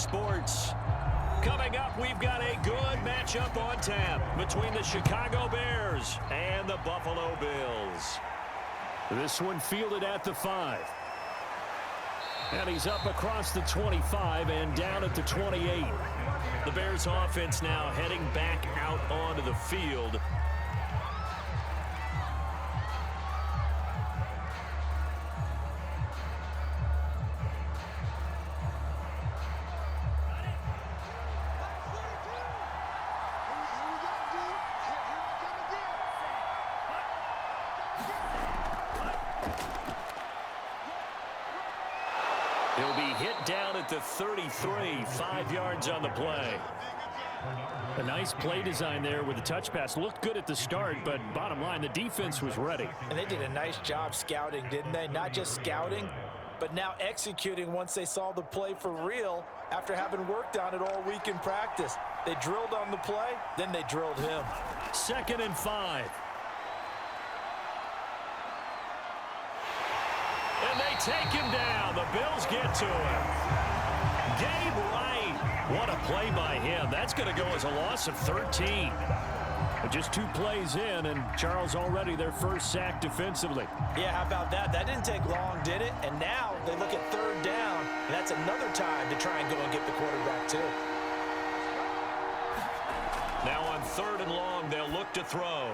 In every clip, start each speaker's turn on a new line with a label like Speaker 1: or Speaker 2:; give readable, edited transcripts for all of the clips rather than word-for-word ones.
Speaker 1: Sports. Coming up, we've got a good matchup on tap between the Chicago Bears and the Buffalo Bills. This one fielded at the 5. And he's up across the 25 and down at the 28. The Bears offense now heading back out onto the field. He'll be hit down at the 33, 5 yards on the play. A nice play design there with the touch pass. Looked good at the start, but bottom line, the defense was ready.
Speaker 2: And they did a nice job scouting, didn't they? Not just scouting, but now executing once they saw the play for real after having worked on it all week in practice. They drilled on the play, then they drilled him.
Speaker 1: 2nd and 5. And they take him down. The Bills get to him. Gabe Wright. What a play by him. That's going to go as a loss of 13. But just 2 plays in, and Charles already their first sack defensively.
Speaker 2: Yeah, how about that? That didn't take long, did it? And now they look at 3rd down, and that's another time to try and go and get the quarterback, too.
Speaker 1: Now on 3rd and long, they'll look to throw.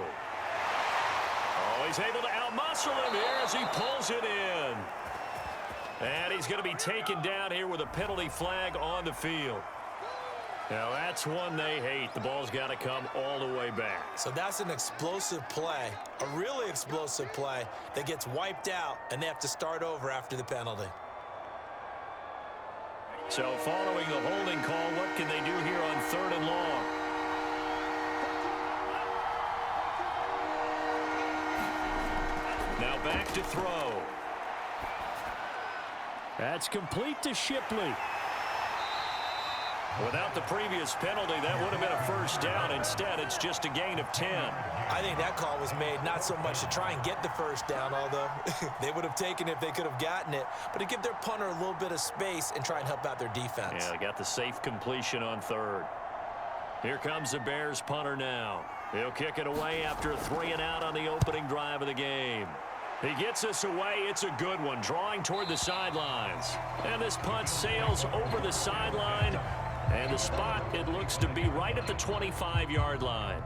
Speaker 1: Oh, he's able to outmuscle him here as he pulls it in. And he's going to be taken down here with a penalty flag on the field. Now that's one they hate. The ball's got to come all the way back.
Speaker 2: So that's an explosive play, a really explosive play that gets wiped out, and they have to start over after the penalty.
Speaker 1: So following the holding call, what can they do here on 3rd and long? Now back to throw. That's complete to Shipley. Without the previous penalty, that would have been a first down. Instead, it's just a gain of 10.
Speaker 2: I think that call was made not so much to try and get the first down, although they would have taken it if they could have gotten it, but to give their punter a little bit of space and try and help out their defense.
Speaker 1: Yeah, they got the safe completion on 3rd. Here comes the Bears punter now. He'll kick it away after a 3 and out on the opening drive of the game. He gets us away. It's a good one, drawing toward the sidelines. And this punt sails over the sideline. And the spot, it looks to be right at the 25-yard line.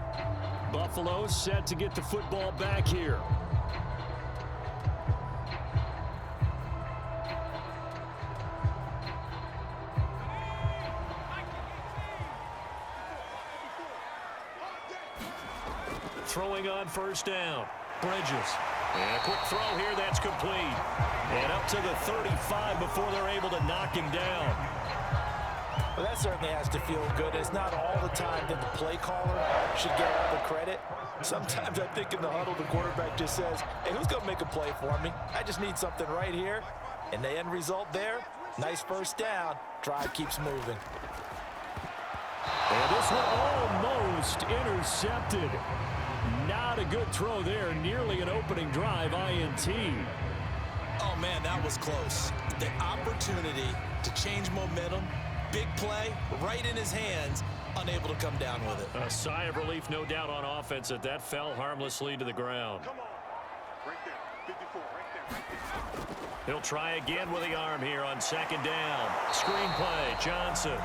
Speaker 1: Buffalo set to get the football back here. Throwing on 1st down. Bridges. And a quick throw here, that's complete. And up to the 35 before they're able to knock him down.
Speaker 2: Well, that certainly has to feel good. It's not all the time that the play caller should get all the credit. Sometimes I think in the huddle, the quarterback just says, hey, who's going to make a play for me? I just need something right here. And the end result there, nice first down. Drive keeps moving.
Speaker 1: And this one almost intercepted. Not a good throw there. Nearly an opening drive, INT.
Speaker 2: Oh, man, that was close. The opportunity to change momentum, big play, right in his hands, unable to come down with it.
Speaker 1: A sigh of relief, no doubt, on offense that fell harmlessly to the ground.
Speaker 3: Come on. Right there. 54, right there.
Speaker 1: He'll try again with the arm here on 2nd down. Screen play, Johnson.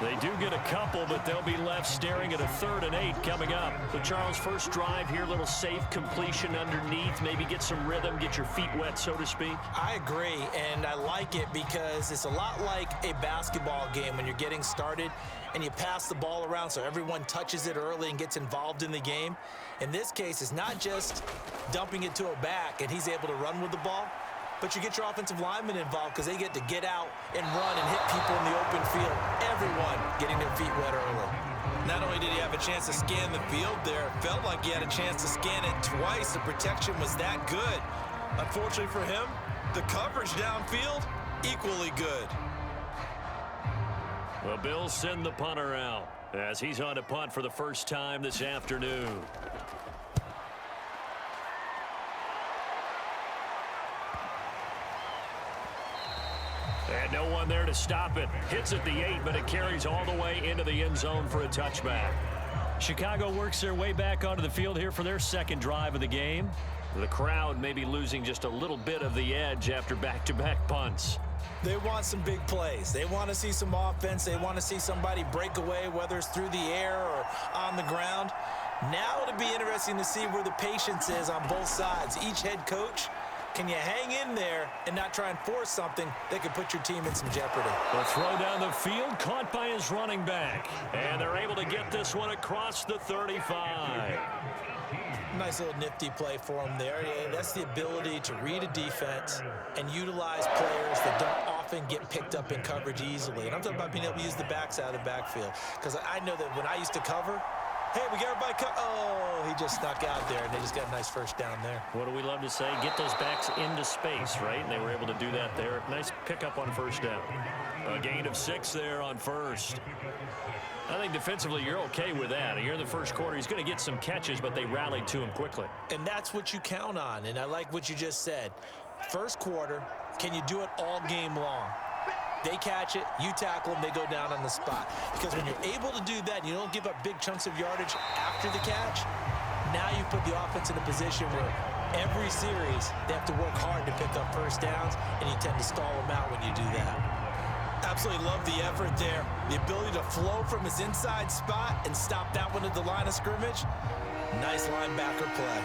Speaker 1: They do get a couple, but they'll be left staring at a 3rd and 8 coming up. So, Charles, first drive here, little safe completion underneath. Maybe get some rhythm, get your feet wet, so to speak.
Speaker 2: I agree, and I like it because it's a lot like a basketball game when you're getting started and you pass the ball around so everyone touches it early and gets involved in the game. In this case, it's not just dumping it to a back and he's able to run with the ball, but you get your offensive linemen involved because they get to get out and run and hit people in the open field. Everyone getting their feet wet early. Not only did he have a chance to scan the field there, it felt like he had a chance to scan it twice. The protection was that good. Unfortunately for him, the coverage downfield, equally good.
Speaker 1: The Bills send the punter out as he's on to punt for the first time this afternoon. And no one there to stop it. Hits at the 8, but it carries all the way into the end zone for a touchback.
Speaker 4: Chicago works their way back onto the field here for their second drive of the game.
Speaker 1: The crowd may be losing just a little bit of the edge after back-to-back punts.
Speaker 2: They want some big plays. They want to see some offense. They want to see somebody break away, whether it's through the air or on the ground. Now it'll be interesting to see where the patience is on both sides. Each head coach, can you hang in there and not try and force something that could put your team in some jeopardy?
Speaker 1: The throw down the field, caught by his running back. And they're able to get this one across the 35.
Speaker 2: Nice little nifty play for him there. Yeah, that's the ability to read a defense and utilize players that don't often get picked up in coverage easily. And I'm talking about being able to use the backs out of the backfield. Because I know that when I used to cover, hey, we got everybody oh, he just snuck out there, and they just got a nice first down there.
Speaker 1: What do we love to say? Get those backs into space, right? And they were able to do that there. Nice pickup on first down. A gain of 6 there on first. I think defensively you're okay with that. You're in the first quarter. He's going to get some catches, but they rallied to him quickly.
Speaker 2: And that's what you count on, and I like what you just said. First quarter, can you do it all game long? They catch it, you tackle them, they go down on the spot. Because when you're able to do that, you don't give up big chunks of yardage after the catch, now you put the offense in a position where every series they have to work hard to pick up first downs, and you tend to stall them out when you do that. Absolutely love the effort there. The ability to flow from his inside spot and stop that one at the line of scrimmage. Nice linebacker play.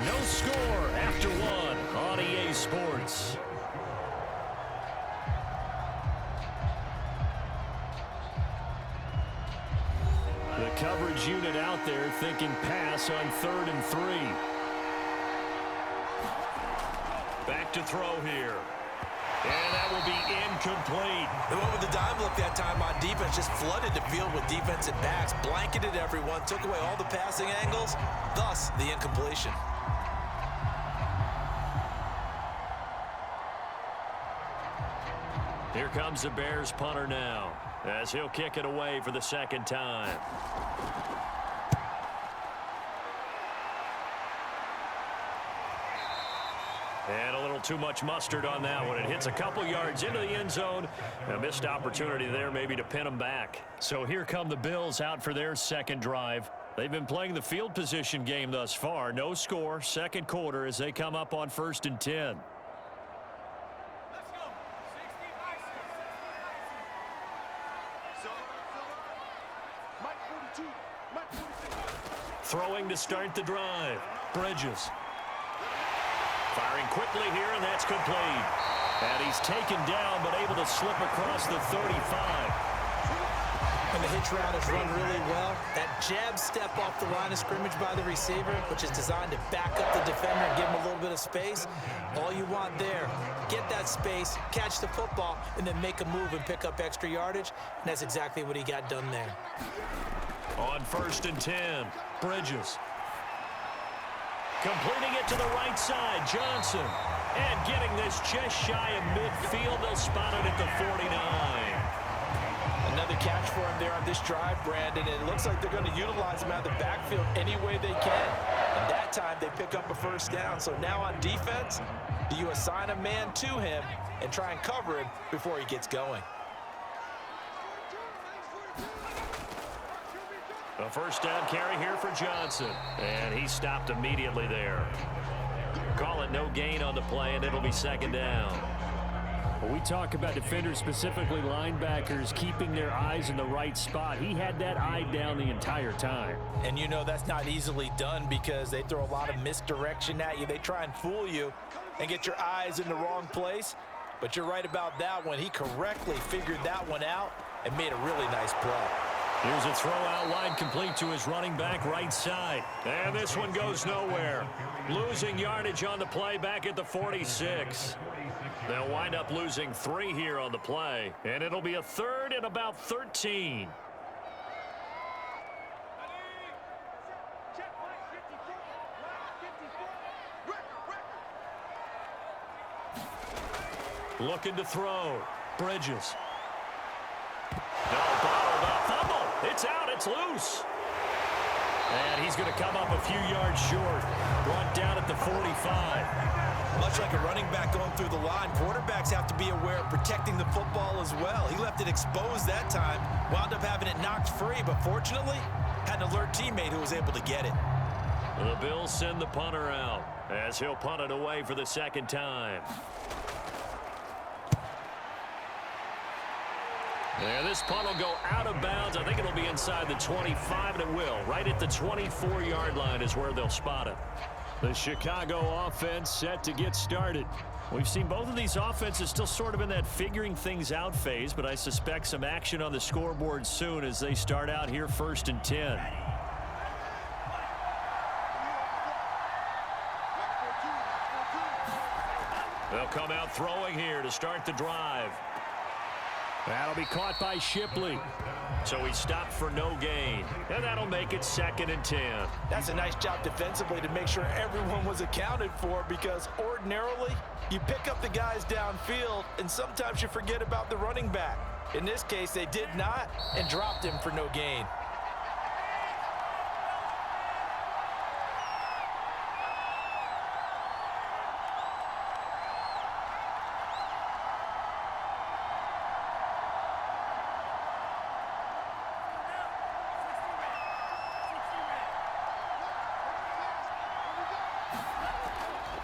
Speaker 1: No score after 1 on EA Sports. The coverage unit out there thinking pass on 3rd and 3. Back to throw here. And that will be incomplete.
Speaker 2: They went with the dime look that time on defense, just flooded the field with defensive backs, blanketed everyone, took away all the passing angles, thus the incompletion.
Speaker 1: Here comes the Bears punter now, as he'll kick it away for the second time. And a little too much mustard on that one. It hits a couple yards into the end zone. A missed opportunity there maybe to pin them back.
Speaker 4: So here come the Bills out for their second drive.
Speaker 1: They've been playing the field position game thus far. No score, second quarter as they come up on 1st and 10. Throwing to start the drive. Bridges. Firing quickly here, and that's complete. And he's taken down, but able to slip across the 35.
Speaker 2: And the hitch route is run really well. That jab step off the line of scrimmage by the receiver, which is designed to back up the defender and give him a little bit of space. All you want there, get that space, catch the football, and then make a move and pick up extra yardage. And that's exactly what he got done there.
Speaker 1: On 1st and 10, Bridges. Completing it to the right side, Johnson. And getting this just shy of midfield, they'll spot it at the 49.
Speaker 2: Another catch for him there on this drive, Brandon. And it looks like they're going to utilize him out of the backfield any way they can. And that time they pick up a first down. So now on defense, do you assign a man to him and try and cover him before he gets going?
Speaker 1: A first down carry here for Johnson. And he stopped immediately there. Call it no gain on the play, and it'll be second down.
Speaker 4: When we talk about defenders, specifically linebackers, keeping their eyes in the right spot, he had that eye down the entire time.
Speaker 2: And you know that's not easily done because they throw a lot of misdirection at you. They try and fool you and get your eyes in the wrong place. But you're right about that one. He correctly figured that one out and made a really nice play.
Speaker 1: Here's a throw out wide, complete to his running back right side. And this one goes nowhere. Losing yardage on the play back at the 46. They'll wind up losing 3 here on the play. And it'll be a 3rd and about 13. Looking to throw. Bridges. No, bottled up. Fumble. It's out. It's loose. And he's going to come up a few yards short, brought down at the 45.
Speaker 2: Much like a running back going through the line, quarterbacks have to be aware of protecting the football as well. He left it exposed that time, wound up having it knocked free, but fortunately, had an alert teammate who was able to get it.
Speaker 1: The Bills send the punter out as he'll punt it away for the second time. Yeah, this punt will go out of bounds. I think it'll be inside the 25, and it will. Right at the 24-yard line is where they'll spot it. The Chicago offense set to get started. We've seen both of these offenses still sort of in that figuring things out phase, but I suspect some action on the scoreboard soon as they start out here 1st and 10. They'll come out throwing here to start the drive.
Speaker 4: That'll be caught by Shipley.
Speaker 1: So he stopped for no gain, and that'll make it 2nd and 10.
Speaker 2: That's a nice job defensively to make sure everyone was accounted for, because ordinarily you pick up the guys downfield and sometimes you forget about the running back. In this case, they did not and dropped him for no gain.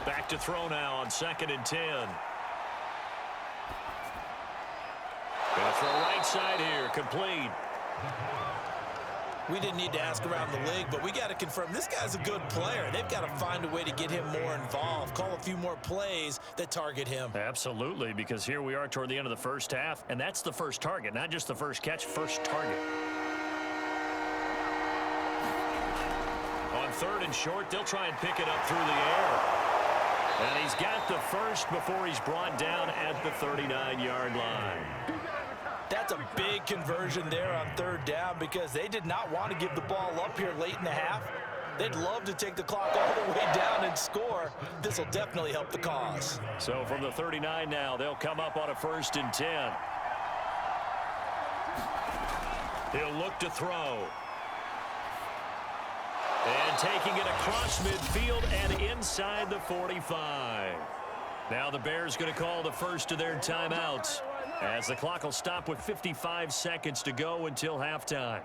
Speaker 1: Back to throw now on 2nd and 10. Gonna throw right side here, complete.
Speaker 2: We didn't need to ask around the league, but we got to confirm this guy's a good player. They've got to find a way to get him more involved, call a few more plays that target him.
Speaker 1: Absolutely, because here we are toward the end of the first half, and that's the first target, not just the first catch, first target. On 3rd and short, they'll try and pick it up through the air. And he's got the first before he's brought down at the 39-yard line.
Speaker 2: That's a big conversion there on 3rd down, because they did not want to give the ball up here late in the half. They'd love to take the clock all the way down and score. This will definitely help the cause.
Speaker 1: So from the 39 now, they'll come up on a 1st and 10. He'll look to throw. And taking it across midfield and inside the 45. Now the Bears going to call the first of their timeouts, as the clock will stop with 55 seconds to go until halftime.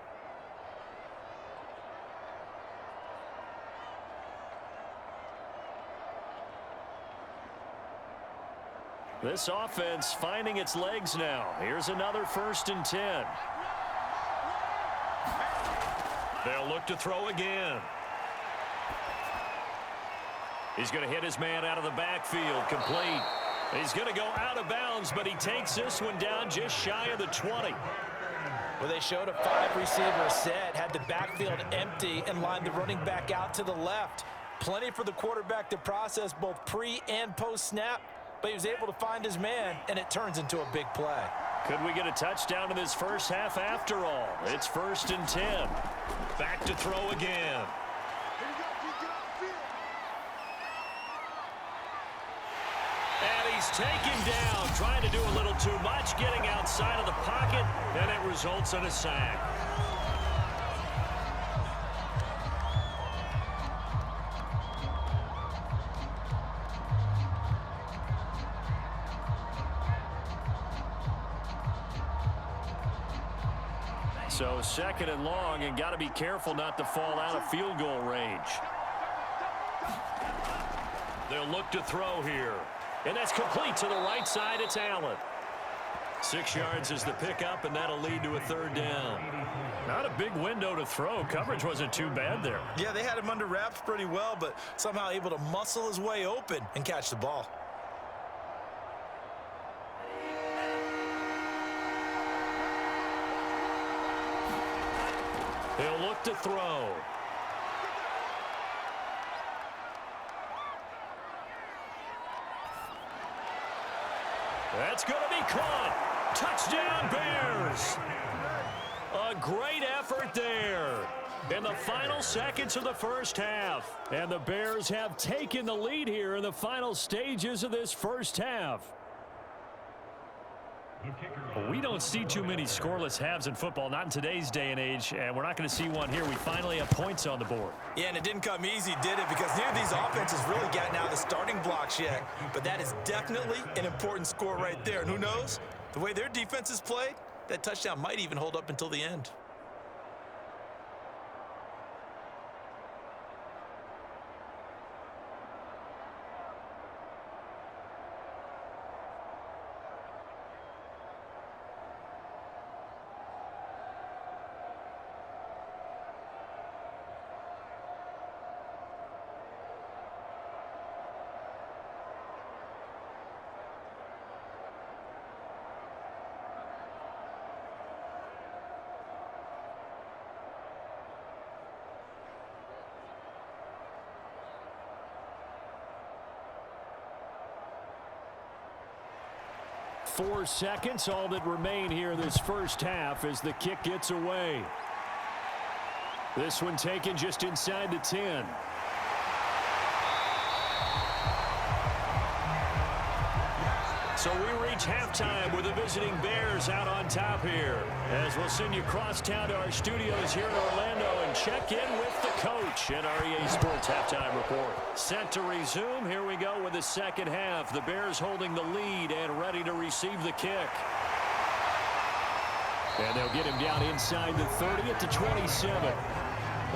Speaker 1: This offense finding its legs now. Here's another 1st and 10. They'll look to throw again. He's going to hit his man out of the backfield, complete. He's going to go out of bounds, but he takes this one down just shy of the 20.
Speaker 2: Well, they showed a 5-receiver set, had the backfield empty, and lined the running back out to the left. Plenty for the quarterback to process both pre and post-snap, but he was able to find his man, and it turns into a big play.
Speaker 1: Could we get a touchdown in this first half after all? It's 1st and 10. Back to throw again. And he's taken down, trying to do a little too much, getting outside of the pocket, and it results in a sack. So 2nd and long, and got to be careful not to fall out of field goal range. They'll look to throw here. And that's complete to the right side. It's Allen. 6 yards is the pickup, and that'll lead to a 3rd down. Not a big window to throw. Coverage wasn't too bad there.
Speaker 2: Yeah, they had him under wraps pretty well, but somehow able to muscle his way open and catch the ball.
Speaker 1: He'll look to throw. That's going to be caught. Touchdown, Bears. A great effort there in the final seconds of the first half.
Speaker 4: And the Bears have taken the lead here in the final stages of this first half. Well, we don't see too many scoreless halves in football, not in today's day and age, and we're not going to see one here. We finally have points on the board.
Speaker 2: Yeah, and it didn't come easy, did it? Because neither of these offenses really gotten out of the starting blocks yet. But that is definitely an important score right there. And who knows? The way their defense is played, that touchdown might even hold up until the end.
Speaker 4: Four seconds, all that remain here this first half as the kick gets away. This one taken just inside the 10. So we reach halftime with the visiting Bears out on top here. As we'll send you cross town to our studios here in Orlando and check in with the coach at our EA Sports Halftime Report. Set to resume. Here we go with the second half. The Bears holding the lead and ready to receive the kick. And they'll get him down inside the 30 at the 27.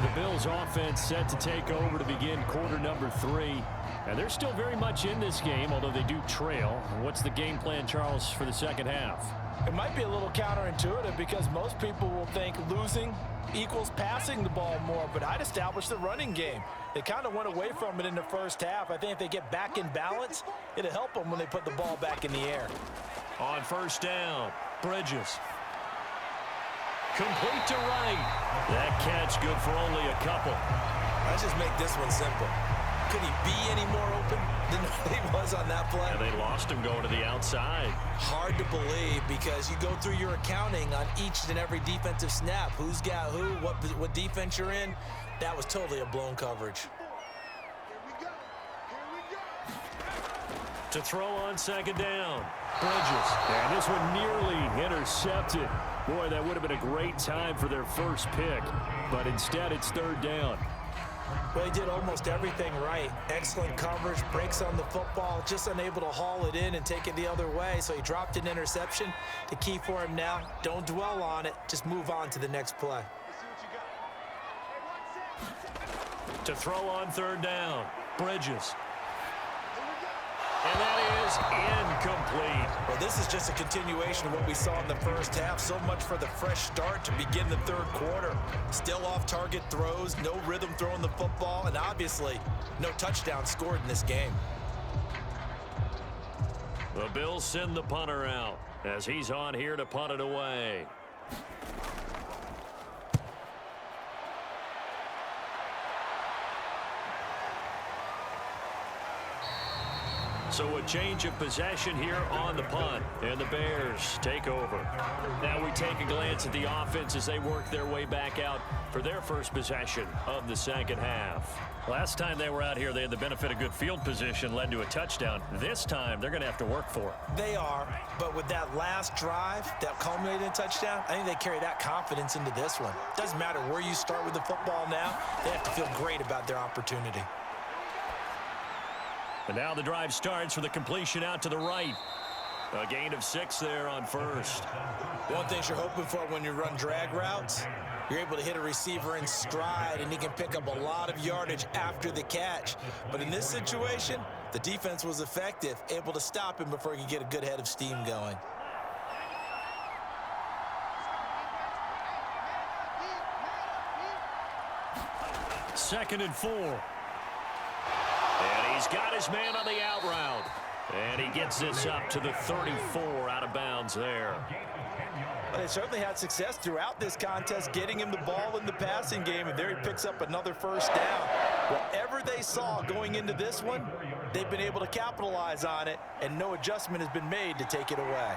Speaker 4: The Bills offense set to take over to begin quarter number 3. And they're still very much in this game, although they do trail. What's the game plan, Charles, for the second half?
Speaker 2: It might be a little counterintuitive because most people will think losing equals passing the ball more, but I'd establish the running game. They kind of went away from it in the first half. I think if they get back in balance, it'll help them when they put the ball back in the air.
Speaker 1: On first down, Bridges. Complete to right. That catch good for only a couple.
Speaker 2: Let's just make this one simple. Could he be any more open than he was on that play?
Speaker 1: And they lost him going to the outside.
Speaker 2: Hard to believe because you go through your accounting on each and every defensive snap. Who's got who, what defense you're in. That was totally a blown coverage.
Speaker 1: To throw on second down,
Speaker 4: Bridges. And this one nearly intercepted. Boy, that would have been a great time for their first pick. But instead, it's third down.
Speaker 2: Well, he did almost everything right. Excellent coverage, breaks on the football, just unable to haul it in and take it the other way. So he dropped an interception. The key for him now, don't dwell on it. Just move on to the next play.
Speaker 1: to throw on third down, Bridges. And that is incomplete.
Speaker 2: Well, this is just a continuation of what we saw in the first half. So much for the fresh start to begin the third quarter. Still off-target throws, no rhythm throwing the football, and obviously no touchdown scored in this game.
Speaker 1: The Bills send the punter out as he's on here to punt it away. So a change of possession here on the punt, and the Bears take over. Now we take a glance at the offense as they work their way back out for their first possession of the second half. Last time they were out here, they had the benefit of good field position, led to a touchdown. This time, they're going to have to work for it.
Speaker 2: They are, but with that last drive that culminated in a touchdown, I think they carry that confidence into this one. Doesn't matter where you start with the football now, they have to feel great about their opportunity.
Speaker 1: And now the drive starts with a completion out to the right. A gain of 6 there on first.
Speaker 2: One thing you're hoping for when you run drag routes, you're able to hit a receiver in stride, and he can pick up a lot of yardage after the catch. But in this situation, the defense was effective, able to stop him before he could get a good head of steam going.
Speaker 1: Second and 4. And he's got his man on the out route. And he gets this up to the 34 out of bounds there.
Speaker 2: Well, they certainly had success throughout this contest, getting him the ball in the passing game, and there he picks up another first down. Whatever they saw going into this one, they've been able to capitalize on it, and no adjustment has been made to take it away.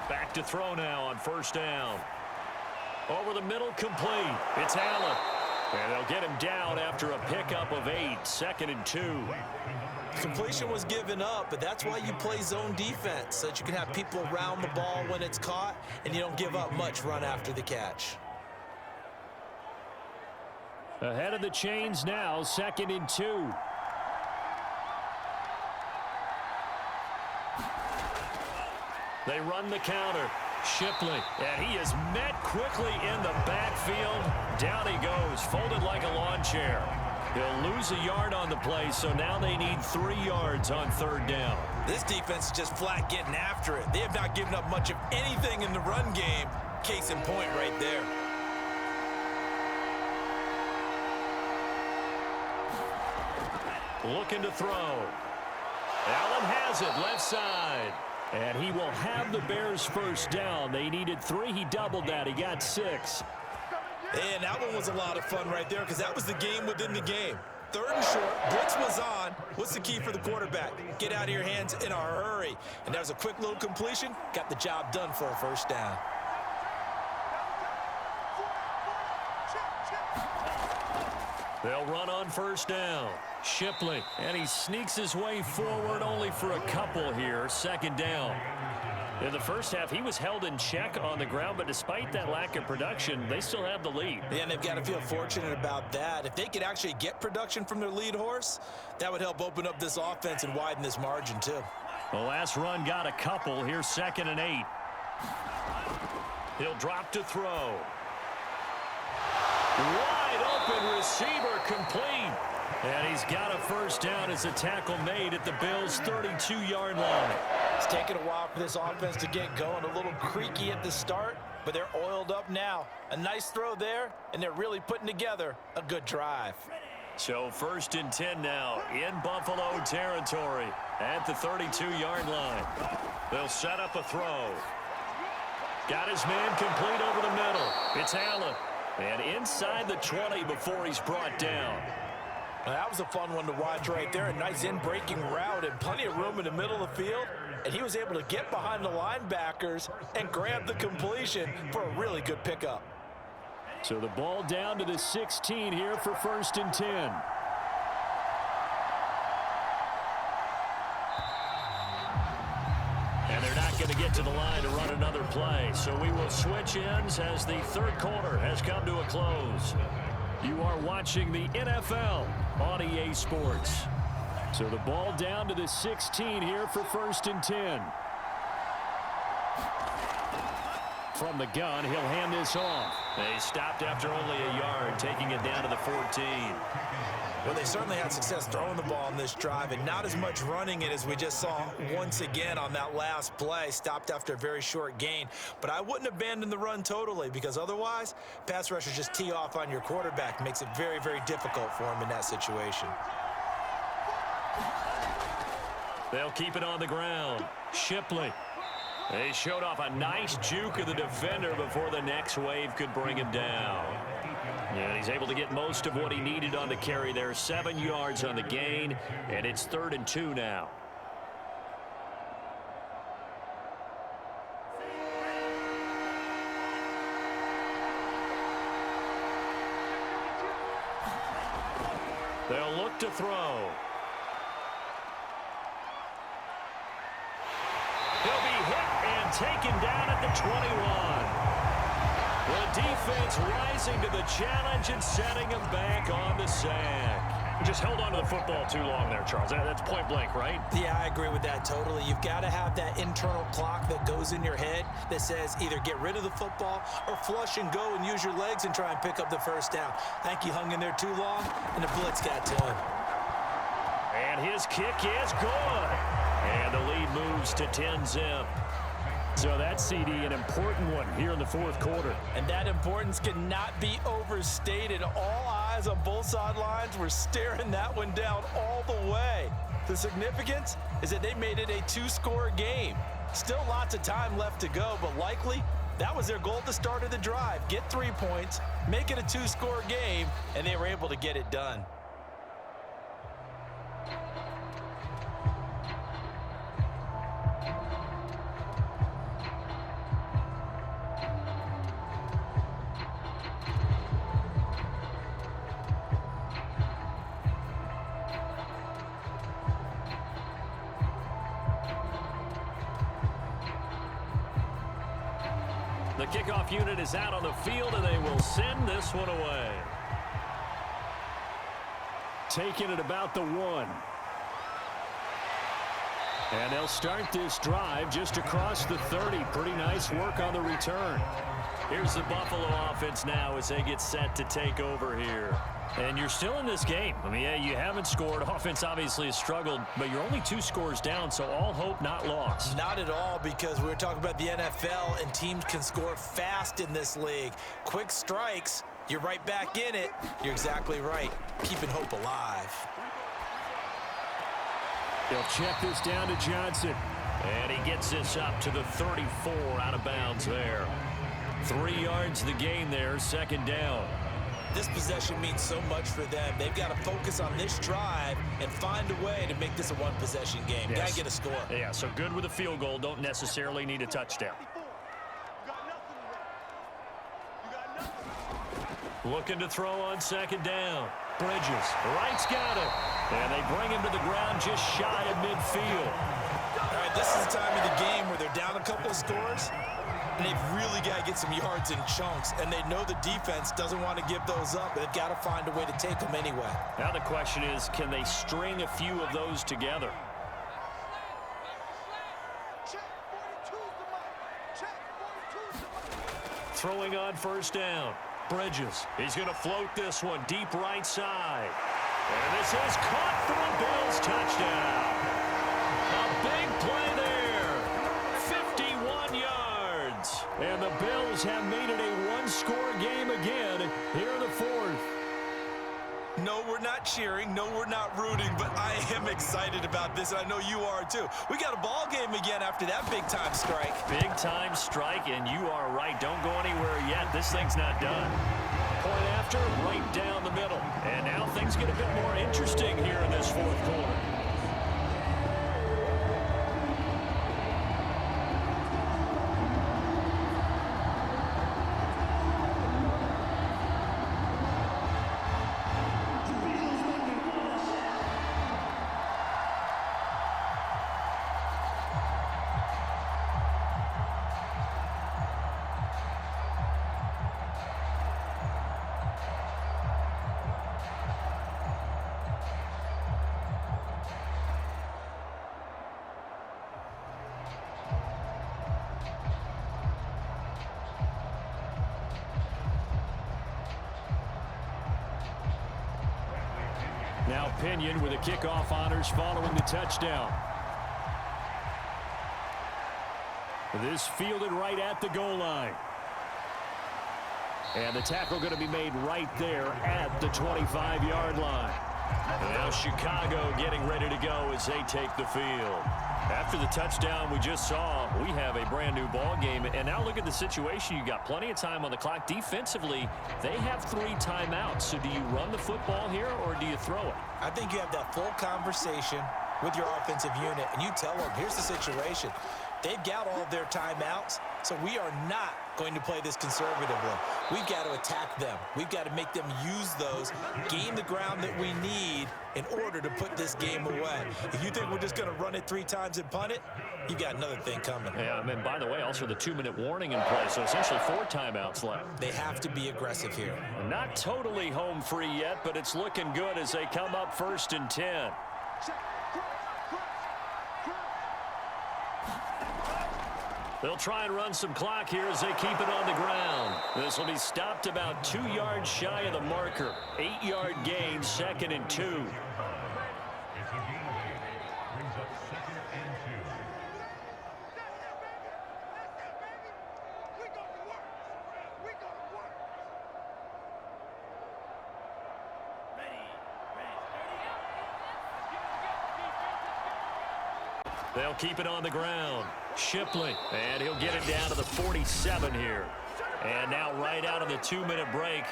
Speaker 1: Back to throw now on first down. Over the middle, complete. It's Allen. And they'll get him down after a pickup of 8.
Speaker 4: 2nd and 2.
Speaker 2: Completion was given up, but that's why you play zone defense, so that you can have people around the ball when it's caught, and you don't give up much run after the catch.
Speaker 4: Ahead of the chains now, 2nd and 2. They run the counter. Shipley, and he is met quickly in the backfield. Down he goes, folded like a lawn chair. He'll lose a yard on the play, so now they need 3 yards on 3rd down.
Speaker 2: This defense is just flat getting after it. They have not given up much of anything in the run game. Case in point right there.
Speaker 4: Looking to throw. Allen has it, left side. And he will have the Bears 1st down. They needed 3. He doubled that. He got 6.
Speaker 2: And that one was a lot of fun right there because that was the game within the game. 3rd and short. Blitz was on. What's the key for the quarterback? Get out of your hands in a hurry. And that was a quick little completion. Got the job done for a 1st down.
Speaker 4: They'll run on 1st down. Shipley, and he sneaks his way forward only for a couple here. 2nd down. In the first half, he was held in check on the ground, but despite that lack of production, they still have the lead.
Speaker 2: Yeah, and they've got to feel fortunate about that. If they could actually get production from their lead horse, that would help open up this offense and widen this margin too.
Speaker 4: The last run got a couple. Here's 2nd and 8. He'll drop to throw. Wide open receiver, complete. And he's got a 1st down as a tackle made at the Bills' 32-yard line.
Speaker 2: It's taken a while for this offense to get going. A little creaky at the start, but they're oiled up now. A nice throw there, and they're really putting together a good drive.
Speaker 4: So 1st and 10 now in Buffalo territory at the 32-yard line. They'll set up a throw. Got his man complete over the middle. It's Allen. And inside the 20 before he's brought down.
Speaker 2: Now, that was a fun one to watch right there. A nice in-breaking route and plenty of room in the middle of the field. And he was able to get behind the linebackers and grab the completion for a really good pickup.
Speaker 4: So the ball down to the 16 here for 1st and 10. And they're not going to get to the line to run another play. So we will switch ends as the 3rd quarter has come to a close. You are watching the NFL on EA Sports. So the ball down to the 16 here for 1st and 10. From the gun, he'll hand this off. They stopped after only a yard, taking it down to the 14.
Speaker 2: Well, they certainly had success throwing the ball on this drive and not as much running it as we just saw once again on that last play. Stopped after a very short gain. But I wouldn't abandon the run totally because otherwise, pass rushers just tee off on your quarterback. Makes it very, very difficult for him in that situation.
Speaker 4: They'll keep it on the ground. Shipley. They showed off a nice juke of the defender before the next wave could bring him down. And he's able to get most of what he needed on the carry there. 7 yards on the gain, and it's 3rd and 2 now. They'll look to throw. He'll be hit and taken down at the 21. The defense rising to the challenge and setting him back on the sack.
Speaker 1: Just held on to the football too long there, Charles. That's point blank, right?
Speaker 2: Yeah, I agree with that totally. You've got to have that internal clock that goes in your head that says either get rid of the football or flush and go and use your legs and try and pick up the 1st down. I think he hung in there too long, and the blitz got to him.
Speaker 1: And his kick is good. And the lead moves to 10-zip.
Speaker 4: So that's, CD, an important one here in the 4th quarter.
Speaker 2: And that importance cannot be overstated. All eyes on both sidelines were staring that one down all the way. The significance is that they made it a 2-score game. Still lots of time left to go, but likely that was their goal at the start of the drive. Get 3 points, make it a 2-score game, and they were able to get it done.
Speaker 1: The kickoff unit is out on the field, and they will send this one away. Taking it about the 1. And they'll start this drive just across the 30. Pretty nice work on the return. Here's the Buffalo offense now as they get set to take over here. And you're still in this game. I mean, yeah, you haven't scored. Offense obviously has struggled, but you're only 2 scores down, so all hope not lost.
Speaker 2: Not at all, because we were talking about the NFL, and teams can score fast in this league. Quick strikes, you're right back in it. You're exactly right. Keeping hope alive.
Speaker 1: They'll check this down to Johnson. And he gets this up to the 34 out of bounds there. 3 yards the gain there, second down.
Speaker 2: This possession means so much for them. They've got to focus on this drive and find a way to make this a one-possession game.
Speaker 1: Yes.
Speaker 2: Got to get a score.
Speaker 1: Yeah, so good with a field goal. Don't necessarily need a touchdown. Looking to throw on second down. Bridges, right's got it. And they bring him to the ground just shy of midfield.
Speaker 2: All right, this is the time of the game where they're down a couple of scores, and they've really got to get some yards in chunks, and they know the defense doesn't want to give those up, but they've got to find a way to take them anyway.
Speaker 1: Now the question is, can they string a few of those together? Throwing on first down. Bridges. He's going to float this one deep right side. And this is caught for a Bills touchdown. A big play there. 51 yards. And the Bills have made it a one-score game again here in the 4th.
Speaker 2: No, we're not cheering. No, we're not rooting, but I am excited about this, and I know you are too. We got a ball game again after that big-time strike.
Speaker 1: Big-time strike, and you are right. Don't go anywhere yet. This thing's not done. Point after, right down the middle. And now things get a bit more interesting here in this 4th quarter. Now Pinion with the kickoff honors following the touchdown. This fielded right at the goal line. And the tackle going to be made right there at the 25-yard line. And now Chicago getting ready to go as they take the field. After the touchdown we just saw, we have a brand new ball game. And now look at the situation. You got plenty of time on the clock. Defensively, they have 3 timeouts. So do you run the football here or do you throw it?
Speaker 2: I think you have that full conversation with your offensive unit, and you tell them, here's the situation. They've got all of their timeouts, so we are not going to play this conservatively. We've got to attack them. We've got to make them use those, gain the ground that we need in order to put this game away. If you think we're just going to run it 3 times and punt it, you've got another thing coming.
Speaker 1: Yeah, I mean, by the way, also the 2-minute warning in play, so essentially 4 timeouts left.
Speaker 2: They have to be aggressive here.
Speaker 1: Not totally home free yet, but it's looking good as they come up 1st and 10. They'll try and run some clock here as they keep it on the ground. This will be stopped about 2 yards shy of the marker. 8-yard gain, 2nd and 2. They'll keep it on the ground. Shipley, and he'll get it down to the 47 here. And now right out of the 2-minute break,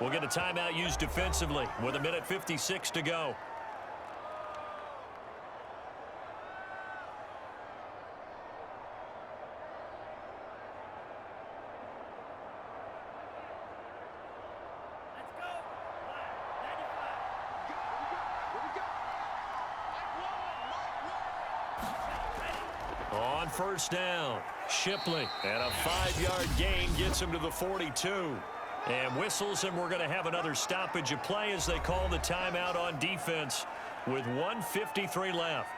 Speaker 1: we'll get a timeout used defensively with 1:56 to go. On first down, Shipley. And a 5-yard gain gets him to the 42. And whistles, and we're going to have another stoppage of play as they call the timeout on defense with 1:53 left.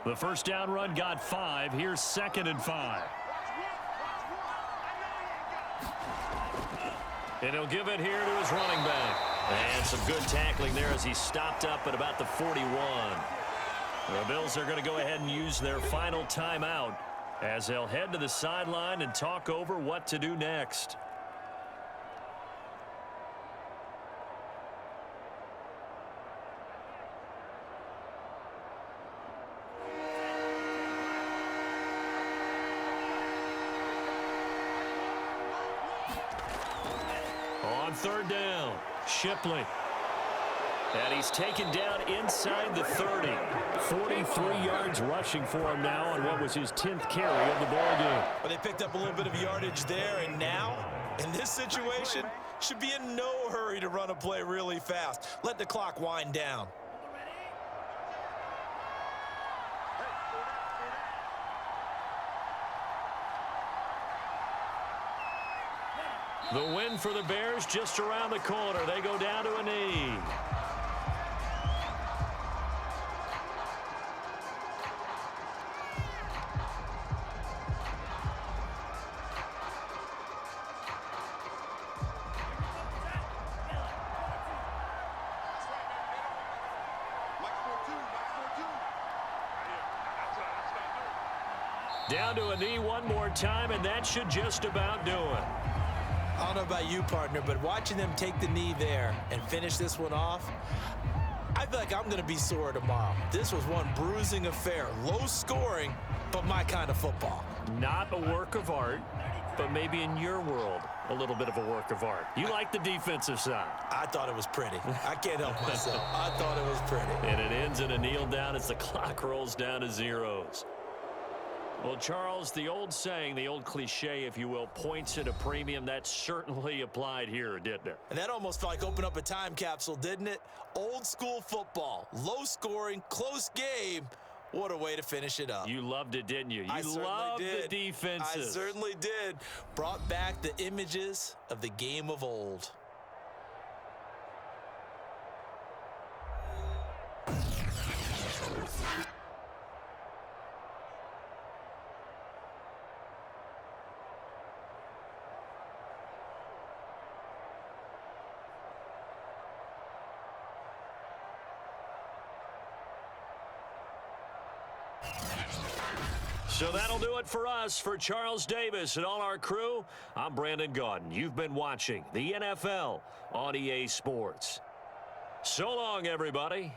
Speaker 1: The first down run got 5. Here's 2nd and 5. And he'll give it here to his running back. And some good tackling there as he stopped up at about the 41. The Bills are going to go ahead and use their final timeout as they'll head to the sideline and talk over what to do next. On third down, Shipley. And he's taken down inside the 30. 43 yards rushing for him now on what was his 10th carry of the ball game.
Speaker 2: Well, they picked up a little bit of yardage there, and now, in this situation, should be in no hurry to run a play really fast. Let the clock wind down.
Speaker 1: The win for the Bears just around the corner. They go down to a knee. Down to a knee one more time, and that should just about do it.
Speaker 2: I don't know about you, partner, but watching them take the knee there and finish this one off, I feel like I'm going to be sore tomorrow. This was one bruising affair. Low scoring, but my kind of football.
Speaker 1: Not a work of art, but maybe in your world, a little bit of a work of art. You like the defensive side.
Speaker 2: I thought it was pretty. I can't help myself. I thought it was pretty.
Speaker 1: And it ends in a kneel down as the clock rolls down to zeros. Well, Charles, the old saying, the old cliche, if you will, points at a premium, that certainly applied here, didn't it?
Speaker 2: And that almost felt like opening up a time capsule, didn't it? Old school football, low scoring, close game. What a way to finish it up.
Speaker 1: You loved it, didn't you?
Speaker 2: I
Speaker 1: You loved
Speaker 2: did.
Speaker 1: the defenses.
Speaker 2: I certainly did. Brought back the images of the game of old.
Speaker 1: So that'll do it for us. For Charles Davis and all our crew, I'm Brandon Gaudin. You've been watching the NFL on EA Sports. So long, everybody.